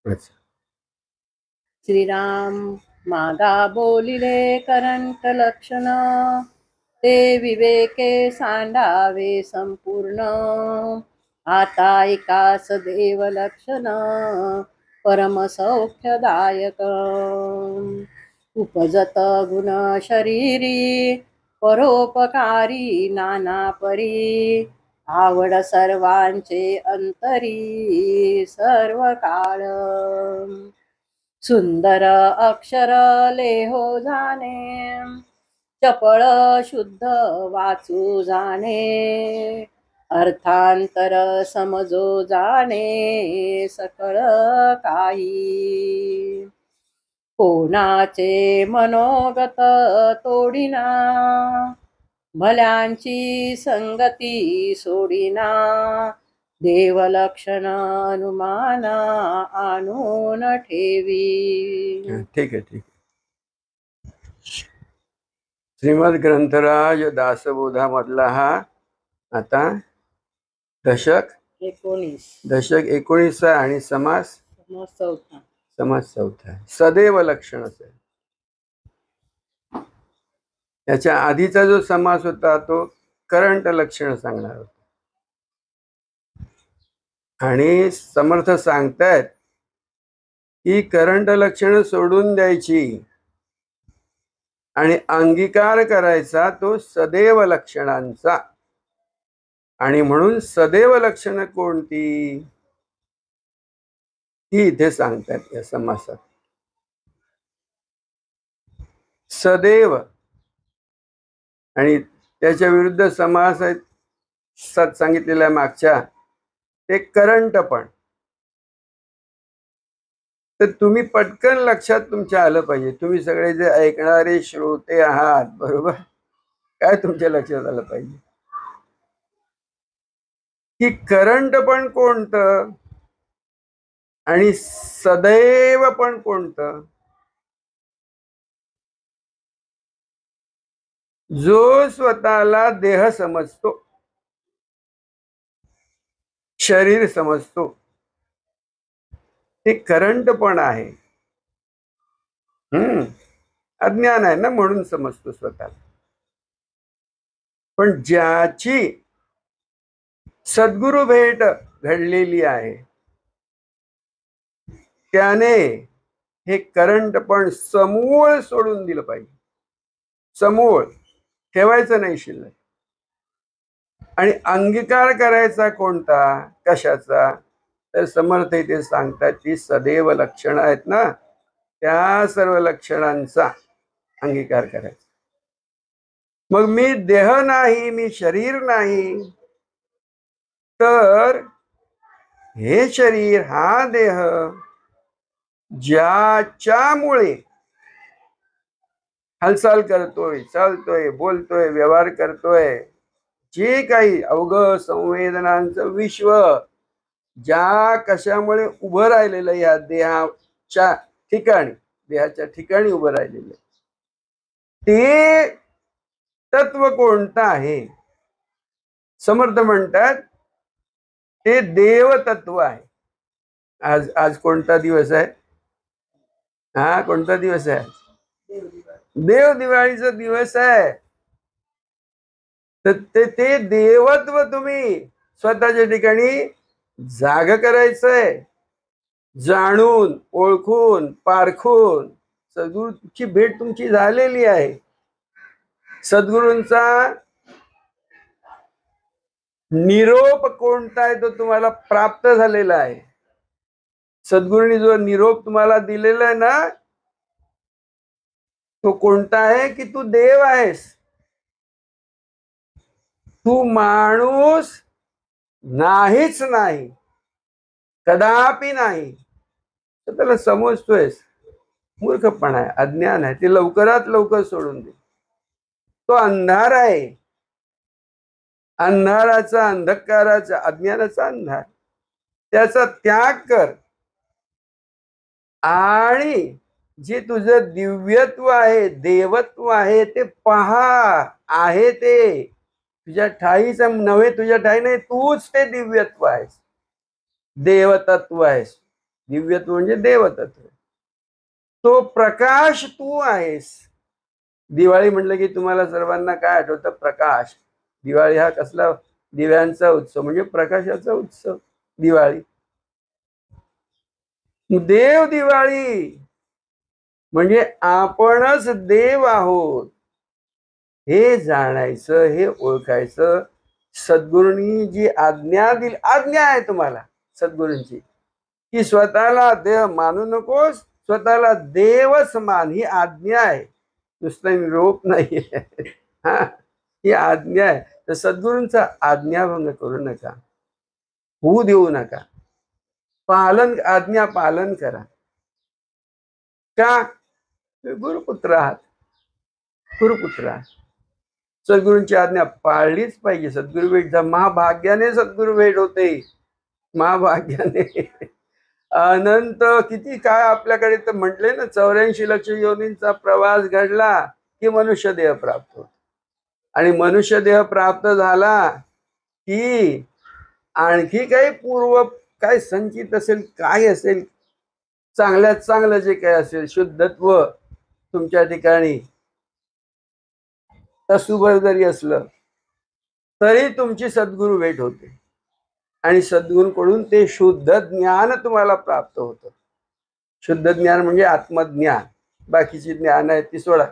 अच्छा. श्रीराम मागा बोलिले करंट लक्षण, ते विवेके सांडावे संपूर्ण. आता एकास देव लक्षण, परम सौख्यदायक. उपजत गुण शरीरी, परोपकारी नाना परी. आवड सर्वांचे अंतरी सर्व काळ. सुंदर अक्षर लेहो जाणे, चपळ शुद्ध वाचू जाणे. अर्थांतर समजो जाणे सकळ काही. कोणाचे मनोगत तोडिना, भल्यांची संगती सोडिना. देवलक्षण अनुमान आणून ठेवी. ठीक आहे, ठीक आहे. श्रीमद ग्रंथराज दासबोधामधला हा आता दशक 19 आणि समास चौथा आहे. सदैव लक्षण आहे. त्याच्या आधीचा जो समास होता तो करंट लक्षण सांगणार होता. आणि समर्थ सांगतायत की करंट लक्षण सोडून द्यायची आणि अंगीकार करायचा तो सदैव लक्षणांचा. आणि म्हणून सदैव लक्षण कोणती ही इथे सांगतात या समासात. सदैव आणि त्याच्या विरुद्ध समास आहेत सत सांगितलेल्या मागच्या, ते करंट पण. तर तुम्ही पटकन लक्षात तुमच्या आलं पाहिजे. तुम्ही सगळे जे ऐकणारे श्रोते आहात, बरोबर, काय तुमच्या लक्षात आलं पाहिजे की करंट पण कोणतं आणि सदैव पण कोणतं. जो स्वतःला देह समजतो, शरीर समजतो, ते करंट पण आहे. अज्ञान आहे ना, म्हणून समजतो स्वतःला. पण ज्याची सद्गुरु भेट घडलेली आहे त्याने हे करंट पण समूळ सोडून दिलं पाहिजे. समूळ ठेवायचं नाही शिल्लक. आणि अंगीकार करायचा कोणता, कशाचा, तर समर्थ इथे सांगतात की सदैव लक्षण आहेत ना, त्या सर्व लक्षणांचा अंगीकार करायचा. मग मी देह नाही, मी शरीर नाही, तर हे शरीर हा देह ज्याच्यामुळे हालचाल करतोय, चालतोय, बोलतोय, व्यवहार करतोय, जे काही अवघ संवेदनांचं विश्व ज्या कशामुळे उभं राहिलेलं या देहाच्या ठिकाणी, देहाच्या ठिकाणी उभं राहिलेलं ते तत्व कोणतं आहे. समर्थ म्हणतात ते देवतत्व आहे. आज आज कोणता दिवस आहे? हा, कोणता दिवस आहे? देव दिवाळीचा दिवस आहे. तर ते देवत्व तुम्ही स्वतःच्या ठिकाणी जाग करायचंय. जाणून, ओळखून, पारखून सद्गुरूची भेट तुमची झालेली आहे. सद्गुरूंचा निरोप कोणता आहे तो तुम्हाला प्राप्त झालेला आहे. सद्गुरूंनी जो निरोप तुम्हाला दिलेला आहे ना, तो कोणता आहे की तू देव आहेस, तू माणूस नाहीच नाही, कदापि नाही. तर त्याला समजतोयस. मूर्खपणा आहे, अज्ञान आहे. ते लवकरात लवकर सोडून दे. तो अंधार आहे, अंधाराचा, अंधकाराचा, अज्ञानाचा अंधार, त्याचा त्याग कर. आणि जे तुझं दिव्यत्व आहे, देवत्व आहे, ते पहा. आहे ते तुझ्या ठाईच नव्हे, तुझ्या ठाई नाही, तूच ते दिव्यत्व आहेस, देवतत्व आहेस. दिव्यत्व म्हणजे देवतत्व. तो प्रकाश तू आहेस. दिवाळी म्हटलं की तुम्हाला सर्वांना काय आठवतं? प्रकाश. दिवाळी हा कसला? दिव्यांचा उत्सव, म्हणजे प्रकाशाचा उत्सव दिवाळी. देव दिवाळी म्हणजे आपणच देव आहोत हे जाणायचं, हे ओळखायचं. सद्गुरूंनी जी आज्ञा दिली, आज्ञा आहे तुम्हाला सद्गुरूंची, की स्वतःला देव मानू नकोस, स्वतःला देवच मान, ही आज्ञा आहे, नुसतं निरोप नाहीये. हा, ही आज्ञा आहे. तर सद्गुरूंचा आज्ञाभंग करू नका, होऊ देऊ नका. पालन, आज्ञा पालन करा. का? गुरुपुत्र आहात, गुरुपुत्र आहात. सद्गुरूंची आज्ञा पाळलीच पाहिजे. सद्गुरु भेट, महाभाग्याने सद्गुरु भेट होते, महाभाग्याने. अनंत किती काय आपल्याकडे तर म्हटले ना, 84 लक्ष योनींचा प्रवास घडला की मनुष्य देह प्राप्त होतो. आणि मनुष्य देह प्राप्त झाला की आणखी काही पूर्व काय संचित असेल, काय असेल, चांगल्यात चांगलं जे काय असेल, शुद्धत्व तुमच्या ठिकाणी तसूभर जरी असलं तरी तुमची सद्गुरु भेट होते. आणि सद्गुरूंकडून ते शुद्ध ज्ञान तुम्हाला प्राप्त होतं. शुद्ध ज्ञान म्हणजे आत्मज्ञान. बाकीची ज्ञान आहे ती सोडा.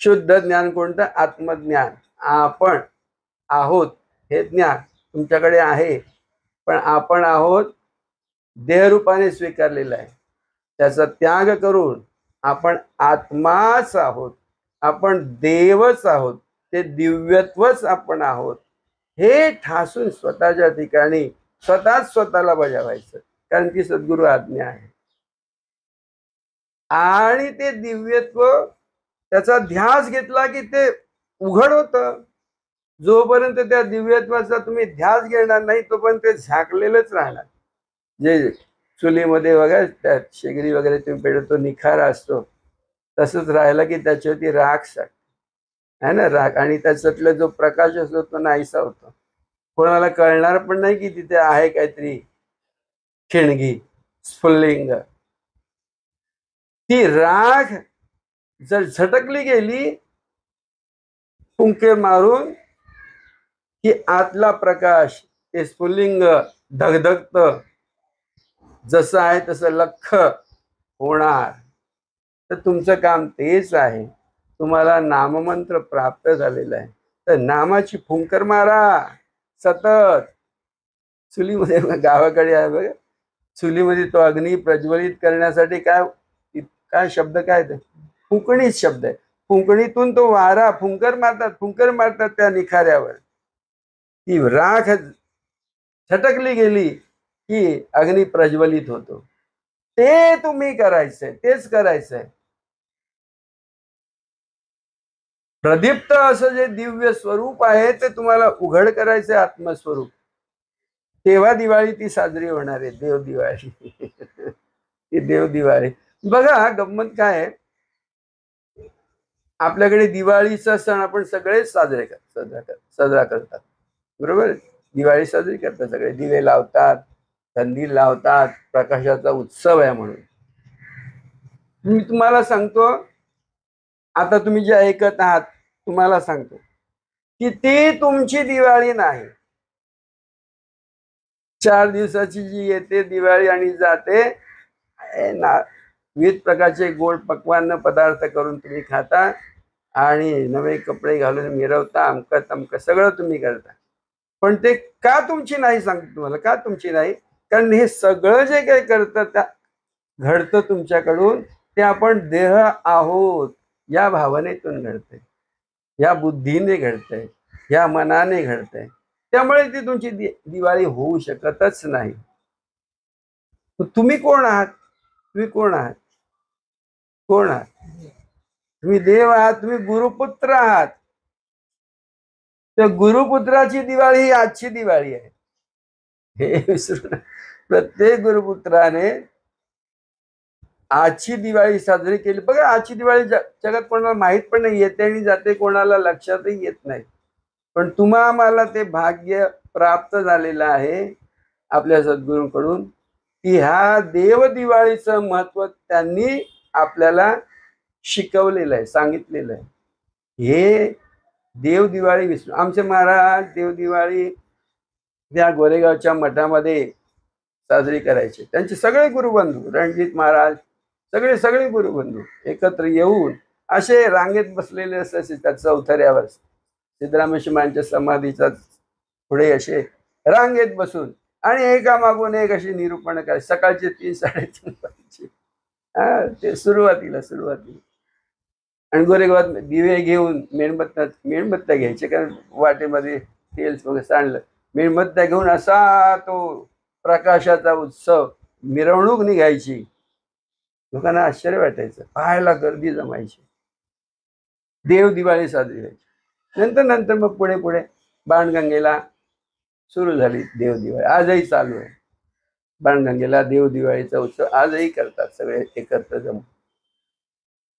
शुद्ध ज्ञान कोणतं? आत्मज्ञान. आपण आहोत हे ज्ञान तुमच्याकडे आहे, पण आपण आहोत देहरूपाने स्वीकारलेलं आहे. त्याचा त्याग करून आपण आत्माच आहोत, आपण देवच आहोत, ते दिव्यत्वच आपण आहोत हे ठासून स्वतःच्या ठिकाणी स्वतःच स्वतःला बजावायचं, कारण की सद्गुरु आज्ञा आहे. आणि ते दिव्यत्व, त्याचा ध्यास घेतला की ते उघड होतं. जोपर्यंत त्या दिव्यत्वाचा तुम्ही ध्यास घेणार नाही तोपर्यंत ते झाकलेलंच राहणार. जे चुलीमध्ये बघा त्या शेगडी वगैरे तुम्ही पेटवतो, निखारा असतो, तसंच राहिला की त्याच्यावरती राख आहे ना, राख, आणि त्याच्यातला जो प्रकाश असतो तो नाहीसा होतो. कोणाला कळणार पण नाही की तिथे आहे काहीतरी खिणगी, स्फुल्लिंग. ती राख जर झटकली गेली फुंके मारून, की आतला प्रकाश, ते स्फुल्लिंग धगधगत, जसं आहे तसं लख्ख होणार. तर तुमचं काम तेच आहे. तुम्हाला नाममंत्र प्राप्त झालेला आहे, तर नामाची फुंकर मारा सतत. चुलीमध्ये गावाकडे आहे बघा, चुलीमध्ये तो अग्नी प्रज्वलित करण्यासाठी काय काय शब्द, काय ते फुंकणीच शब्द आहे. फुंकणीतून तो वारा फुंकर मारतात, फुंकर मारतात त्या निखाऱ्यावर. ती राख झटकली गेली की अग्नी प्रज्वलित होतो. ते तुम्ही करायचंय, तेच करायचंय. प्रदीप्त असं जे दिव्य स्वरूप आहे ते तुम्हाला उघड करायचंय, आत्मस्वरूप. तेव्हा दिवाळी ती साजरी होणार आहे, देव दिवाळी. ती देव दिवाळी. बघा गंमत काय आहे, आपल्याकडे दिवाळीचा सण आपण सगळे साजरा करतात, बरोबर. दिवाळी साजरी करतात, सगळे दिवे लावतात, कंदील लावतात, प्रकाशाचा उत्सव आहे म्हणून. मी तुम्हाला सांगतो, आता तुम्ही जे ऐकत आहात तुम्हाला सांगतो की ती तुमची दिवाळी नाही. 4 दिवसाची जी येते दिवाळी आणि जाते ना, विविध प्रकारचे गोड पक्वान्न पदार्थ करून तुम्ही खाता आणि नवे कपडे घालून मिरवता, अमकं तमकं सगळं तुम्ही करता. पण ते का तुमची नाही सांगतो तुम्हाला, का तुमची नाही? कारण हे सगळं जे काही करतं त्या घडतं तुमच्याकडून, ते आपण देह आहोत या भावनेतून घडतंय, या बुद्धीने घडतंय, या मनाने घडतंय. त्यामुळे ती तुमची दिवाळी होऊ शकतच नाही. तुम्ही कोण आहात? तुम्ही कोण आहात? कोण आहात? तुम्ही देव आहात, तुम्ही गुरुपुत्र आहात. त्या गुरुपुत्राची दिवाळी ही आजची दिवाळी आहे, हे विसरू नका. प्रत्येक गुरुपुत्राने आजची दिवाळी साजरी केली. बघा आजची दिवाळी जगात कोणाला माहित पण नाही, येते आणि जाते, कोणाला लक्षातही येत नाही. पण तुम्हा आम्हाला ते भाग्य प्राप्त झालेलं आहे आपल्या सद्गुरूंकडून. की ह्या देव दिवाळीचं महत्व त्यांनी आपल्याला शिकवलेलं आहे, सांगितलेलं आहे. हे देव दिवाळी विसरू आमचे महाराज देव दिवाळी त्या गोरेगावच्या मठामध्ये साजरी करायचे. त्यांचे सगळे गुरुबंधू रणजित महाराज सगळे सगळे गुरुबंधू एकत्र येऊन असे रांगेत बसलेले असायचे त्या चौथऱ्यावर सिद्धरामेश्वरांच्या समाधीच्या पुढे असे रांगेत बसून आणि एकामागून एक अशी निरूपण करायची. सकाळचे 3-3:30 वाजचे. ते सुरुवातीला आणि गोरेगावात दिवे घेऊन मेणबत्त्या घ्यायचे, कारण वाटेमध्ये तेल वगैरे सांडलं. मेणबत्त्या घेऊन असा तो प्रकाशाचा उत्सव मिरवणूक निघायची. लोकांना आश्चर्य वाटायचं, पाहायला गर्दी जमायची. देव दिवाळी साजरी व्हायची. नंतर मग पुढे बाणगंगेला सुरू झाली देव दिवाळी. आजही चालू आहे. बाणगंगेला देव दिवाळीचा उत्सव आजही करतात सगळे एकत्र जमून.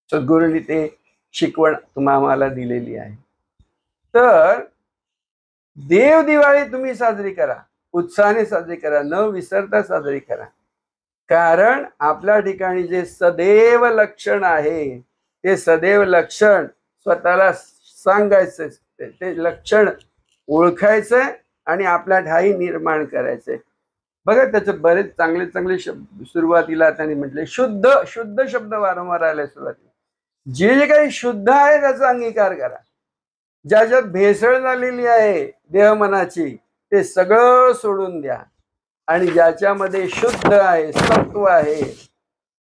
सद्गुरूंनी ते शिकवण आम्हाला दिलेली आहे. तर देव दिवाळी तुम्ही साजरी करा, उत्साहाने साजरी करा, न विसरता साजरी करा. कारण आपल्या ठिकाणी जे सदैव लक्षण आहे ते सदैव लक्षण स्वतःला सांगायचं, ते लक्षण ओळखायचं आणि आपल्या ठाई निर्माण करायचंय. बघा त्याचे बरेच चांगले शब्द सुरुवातीला त्यांनी म्हटले. शुद्ध शब्द वारंवार आले सुरुवातीला. जे काही शुद्ध आहे त्याचा अंगीकार करा. ज्याच्यात भेसळ झालेली आहे देह मनाची ते सगळं सोडून द्या. आणि ज्याच्यामध्ये शुद्ध आहे, सत्व आहे,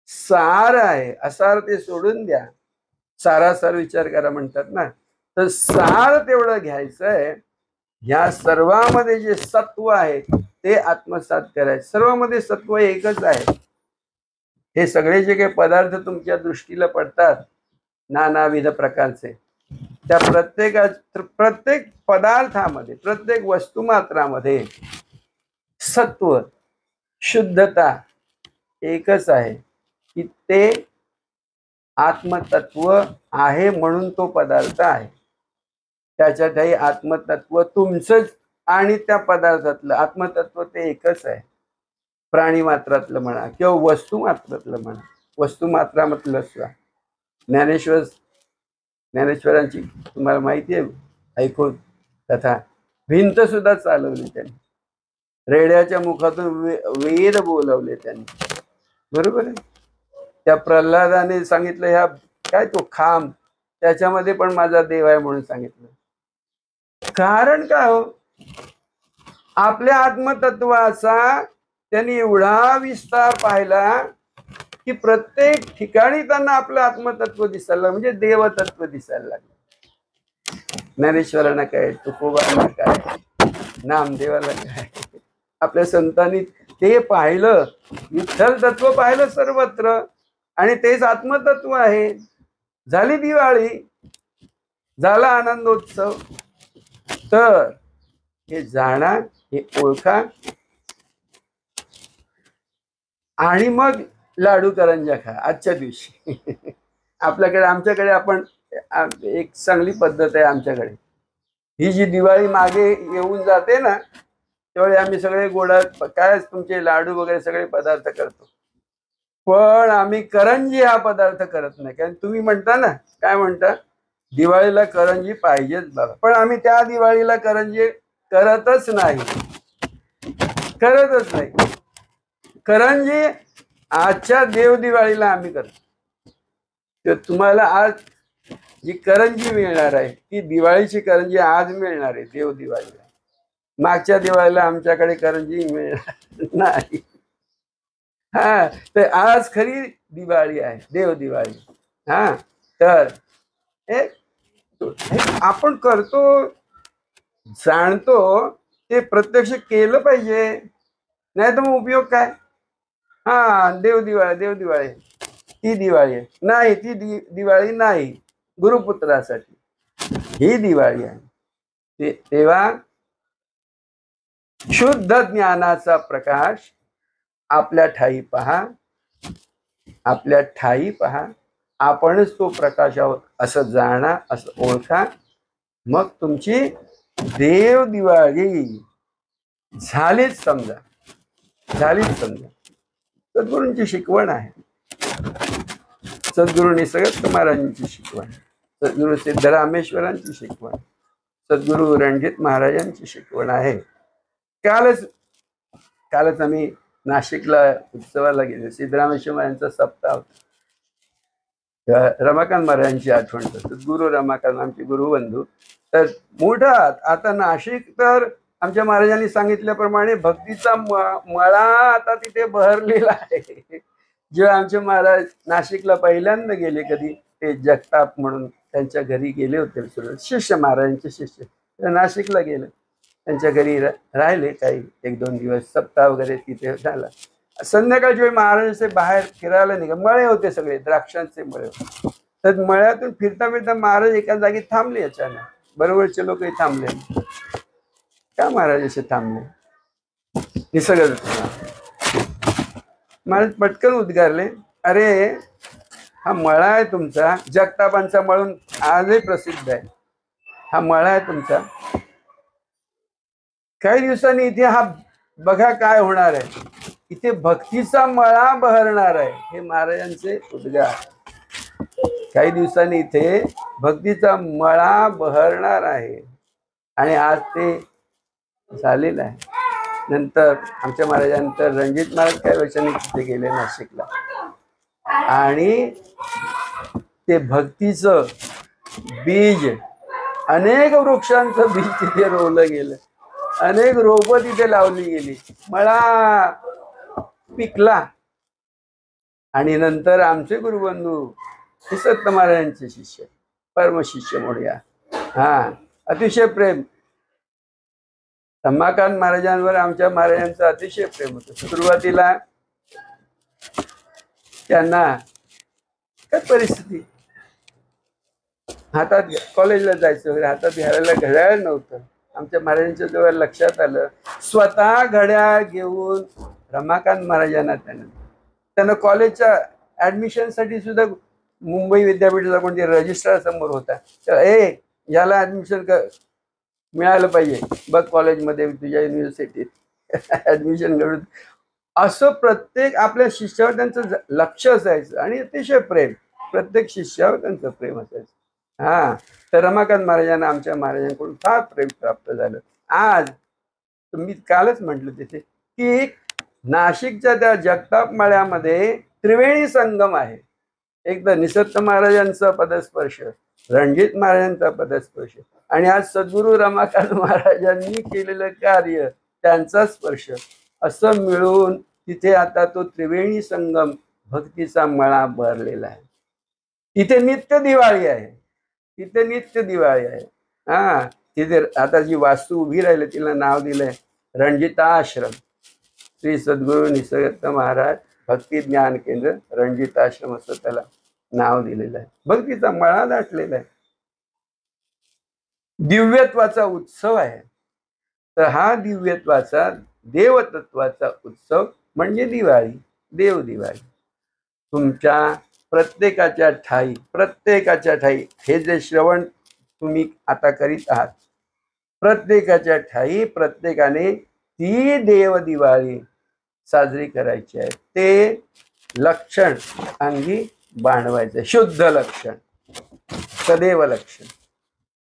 सार आहे, असार ते सोडून द्या. सारासार विचार करा म्हणतात ना, तर सार तेवढं घ्यायचंय. ह्या सर्वांमध्ये जे सत्व आहे ते आत्मसात करायचं. सर्वांमध्ये सत्व एकच आहे. हे सगळे जे काही पदार्थ तुमच्या दृष्टीला पडतात नानाविध प्रकारचे, त्या प्रत्येक पदार्थामध्ये, प्रत्येक वस्तुमात्रामध्ये सत्व, शुद्धता एकच आहे की ते आत्मतत्व आहे. म्हणून तो पदार्थ आहे. त्याच्यातही आत्मतत्व तुमचंच आणि त्या पदार्थातलं आत्मतत्व ते एकच आहे. प्राणी मात्रातलं म्हणा किंवा वस्तू मात्रातलं म्हणा. वस्तू मात्रामधलं सुद्धा ज्ञानेश्वरांची तुम्हाला माहिती आहे ऐकून कथा. भिंत सुद्धा चालवली त्यांनी. रेड्याच्या मुखातून वेद बोलवले त्यांनी. बरोबर आहे. त्या प्रल्हादाने सांगितलं ह्या काय तो खांब त्याच्यामध्ये पण माझा देव आहे म्हणून सांगितलं. कारण काय हो, आपल्या आत्मतत्वाचा त्यांनी एवढा विस्तार पाहिला की प्रत्येक ठिकाणी त्यांना आपलं आत्मतत्व दिसायला, म्हणजे देवतत्व दिसायला लागलं. ज्ञानेश्वरांना काय, तुकोबांना काय, नामदेवाला काय, आपल्या संतांनी ते पाहिलं. विठ्ठल तत्व पाहिलं सर्वत्र आणि तेच आत्मतत्व आहे. झाली दिवाळी, झाला आनंदोत्सव. तर हे जाणा, हे ओळखा आणि मग लाडू करंजा खा आजच्या दिवशी. आमच्याकडे आपण एक चांगली पद्धत आहे आमच्याकडे. ही जी दिवाळी मागे येऊन जाते ना, त्यावेळी आम्ही सगळे गोडा काय तुमचे लाडू वगैरे सगळे पदार्थ करतो. पण आम्ही करंजी हा पदार्थ करत नाही. कारण तुम्ही म्हणता ना, काय म्हणता, दिवाळीला करंजी पाहिजेच बाबा. पण आम्ही त्या दिवाळीला करंजी करतच नाही. करंजी आजच्या देव दिवाळीला आम्ही करतो. तर तुम्हाला आज जी करंजी मिळणार आहे ती दिवाळीची करंजी आज मिळणार आहे देव दिवाळीला. मागच्या दिवाळीला आमच्याकडे करंजी मिळणार नाही. तर आज खरी दिवाळी आहे, देव दिवाळी. तर हे आपण करतो, जाणतो, ते प्रत्यक्ष केलं पाहिजे. नाही तर मग उपयोग काय. देव दिवाळी ती दिवाळी आहे नाही, ती दिवाळी नाही. गुरुपुत्रासाठी ही दिवाळी आहे. तेव्हा शुद्ध ज्ञानाचा प्रकाश आपल्या ठाई पहा, आपल्या ठाई पहा. आपणच तो प्रकाश आहोत असं जाणा, असं ओळखा. मग तुमची देव दिवाळी झालीच समजा. सद्गुरूंची शिकवण आहे. सद्गुरू निसर्गदत्त महाराजांची शिकवण, सद्गुरू सिद्धरामेश्वरांची शिकवण, सद्गुरू रणजित महाराजांची शिकवण आहे. कालच आम्ही नाशिकला उत्सवाला गेलो. सिद्धरामेश्वर महाराजांचा सप्ताह होता. रमाकांत महाराजांची आठवण करतो. गुरु रमाकांत आमचे गुरुबंधू. तर मोठा आता नाशिक तर आमच्या महाराजांनी सांगितल्याप्रमाणे भक्तीचा मळा आता तिथे बहरलेला आहे. जेव्हा आमचे महाराज नाशिकला पहिल्यांदा गेले, कधी ते जगताप म्हणून त्यांच्या घरी गेले होते, शिष्य महाराजांचे शिष्य, नाशिकला गेले, त्यांच्या घरी राहिले काही 1-2 दिवस. सप्ताह वगैरे तिथे झाला. संध्याकाळच्या वेळी महाराजांचे बाहेर फिरायला निघा. मळे होते सगळे, द्राक्षांचे मळे होते. तर मळ्यातून फिरता फिरता महाराज एका जागी थांबले. अचानक बरोबरचे लोकही थांबले. का महाराज असे थांबले? निसर्गदत्त महाराज पटकन उद्गारले, अरे हा मळा आहे तुमचा, जगतापांचा मळून आजही प्रसिद्ध आहे. हा मळा आहे तुमचा. काही दिवसांनी इथे हा बघा काय होणार आहे. इथे भक्तीचा मळा बहरणार आहे. हे महाराजांचे उद्गार. काही दिवसांनी इथे भक्तीचा मळा बहरणार आहे. आणि आज ते झालेलं आहे. नंतर आमच्या महाराजांनंतर रणजित महाराज काही वर्षांनी तिथे गेले नाशिकला. आणि ते भक्तीचं बीज, अनेक वृक्षांचं बीज तिथे रोवलं गेलं. अनेक रोपं तिथे लावली गेली. मळा पिकला. आणि नंतर आमचे गुरुबंधू निसर्गदत्त महाराजांचे शिष्य, परमशिष्य म्हणूया, अतिशय प्रेम. रमाकांत महाराजांवर आमच्या महाराजांचं अतिशय प्रेम होतं. सुरुवातीला त्यांना काय परिस्थिती, हातात कॉलेजला जायचं वगैरे, हातात घ्यायला घड्याळ नव्हतं. आमच्या महाराजांच्या जवळ लक्षात आलं. स्वतः घड्याळ घेऊन रमाकांत महाराजांना त्यांना कॉलेजच्या ऍडमिशनसाठी सुद्धा मुंबई विद्यापीठाचा कोणते रजिस्ट्रार समोर होता. तर याला ऍडमिशन मिळालं पाहिजे, बघ कॉलेजमध्ये तुझ्या युनिव्हर्सिटीत ऍडमिशन घडून. असं प्रत्येक आपल्या शिष्यावर त्यांचं लक्ष असायचं आणि अतिशय प्रेम. प्रत्येक शिष्यावर त्यांचं प्रेम असायचं. तर रमाकांत महाराजांना आमच्या महाराजांकडून फार प्रेम प्राप्त झालं. आज मी कालच म्हटलं तिथे की नाशिकच्या त्या जगताप मळ्यामध्ये त्रिवेणी संगम आहे. एक तर निसर्गदत्त महाराजांचा पदस्पर्श, रणजित महाराजांचा पदस्पर्श, आणि आज सद्गुरू रमाकांत महाराजांनी केलेलं कार्य, त्यांचा स्पर्श, असं मिळून तिथे आता तो त्रिवेणी संगम भक्तीचा मळा भरलेला आहे. तिथे नित्य दिवाळी आहे. तिथे नित्य दिवाळी आहे. तिथे आता जी वास्तू उभी राहिली तिला नाव दिलंय रणजिताश्रम. श्री सद्गुरू निसर्गदत्त महाराज भक्ती ज्ञान केंद्र रणजिताश्रम असं त्याला नाव दिलेलं आहे. भक्तीचा मळा दाटलेला आहे. दिव्यत्वाचा उत्सव आहे. तर हा दिव्यत्वाचा, देवतत्वाचा उत्सव म्हणजे दिवाळी, देव दिवाळी. तुमच्या प्रत्येकाच्या ठाई हे जे श्रवण तुम्ही आता करीत आहात, प्रत्येकाच्या ठाई प्रत्येकाने ती देव दिवाळी साजरी करायची आहे. ते लक्षण अंगी बाणवायचं, शुद्ध लक्षण, सदैव लक्षण.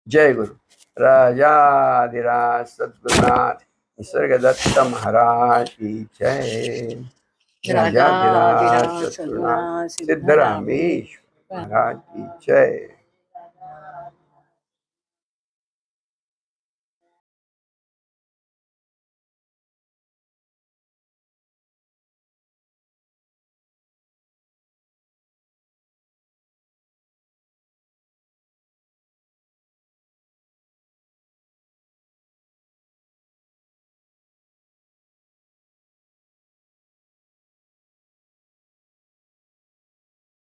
जय गुरु. राजाधिराज सद्गुरुनाथ निसर्गदत्त महाराज की जय. राजाधिराज सद्गुरुनाथ सिद्धरामेश्वर महाराज की जय.